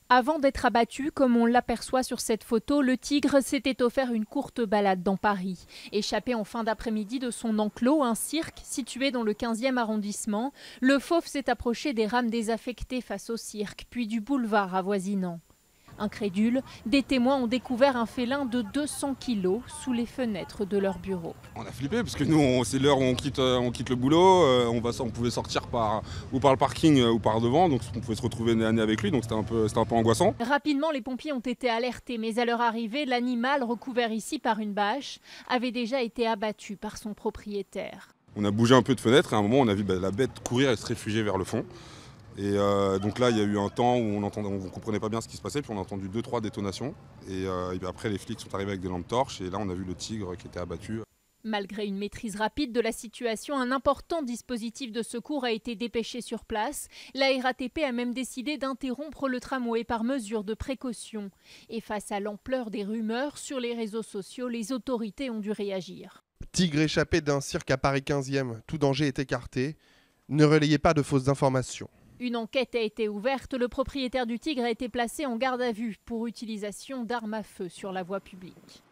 Avant d'être abattu, comme on l'aperçoit sur cette photo, le tigre s'était offert une courte balade dans Paris. Échappé en fin d'après-midi de son enclos, un cirque situé dans le 15e arrondissement, le fauve s'est approché des rames désaffectées face au cirque, puis du boulevard avoisinant. Incrédules, des témoins ont découvert un félin de 200 kilos sous les fenêtres de leur bureau. On a flippé parce que nous, c'est l'heure où on quitte le boulot. On pouvait sortir ou par le parking ou par devant, donc on pouvait se retrouver nez à nez avec lui, donc c'était un peu angoissant. Rapidement, les pompiers ont été alertés, mais à leur arrivée, l'animal, recouvert ici par une bâche, avait déjà été abattu par son propriétaire. On a bougé un peu de fenêtre et à un moment, on a vu la bête courir et se réfugier vers le fond. Et donc là, il y a eu un temps où on ne comprenait pas bien ce qui se passait, puis on a entendu 2-3 détonations. Et après, les flics sont arrivés avec des lampes torches, et là, on a vu le tigre qui était abattu. Malgré une maîtrise rapide de la situation, un important dispositif de secours a été dépêché sur place. La RATP a même décidé d'interrompre le tramway par mesure de précaution. Et face à l'ampleur des rumeurs sur les réseaux sociaux, les autorités ont dû réagir. Tigre échappé d'un cirque à Paris 15e, tout danger est écarté. Ne relayez pas de fausses informations. Une enquête a été ouverte. Le propriétaire du tigre a été placé en garde à vue pour utilisation d'armes à feu sur la voie publique.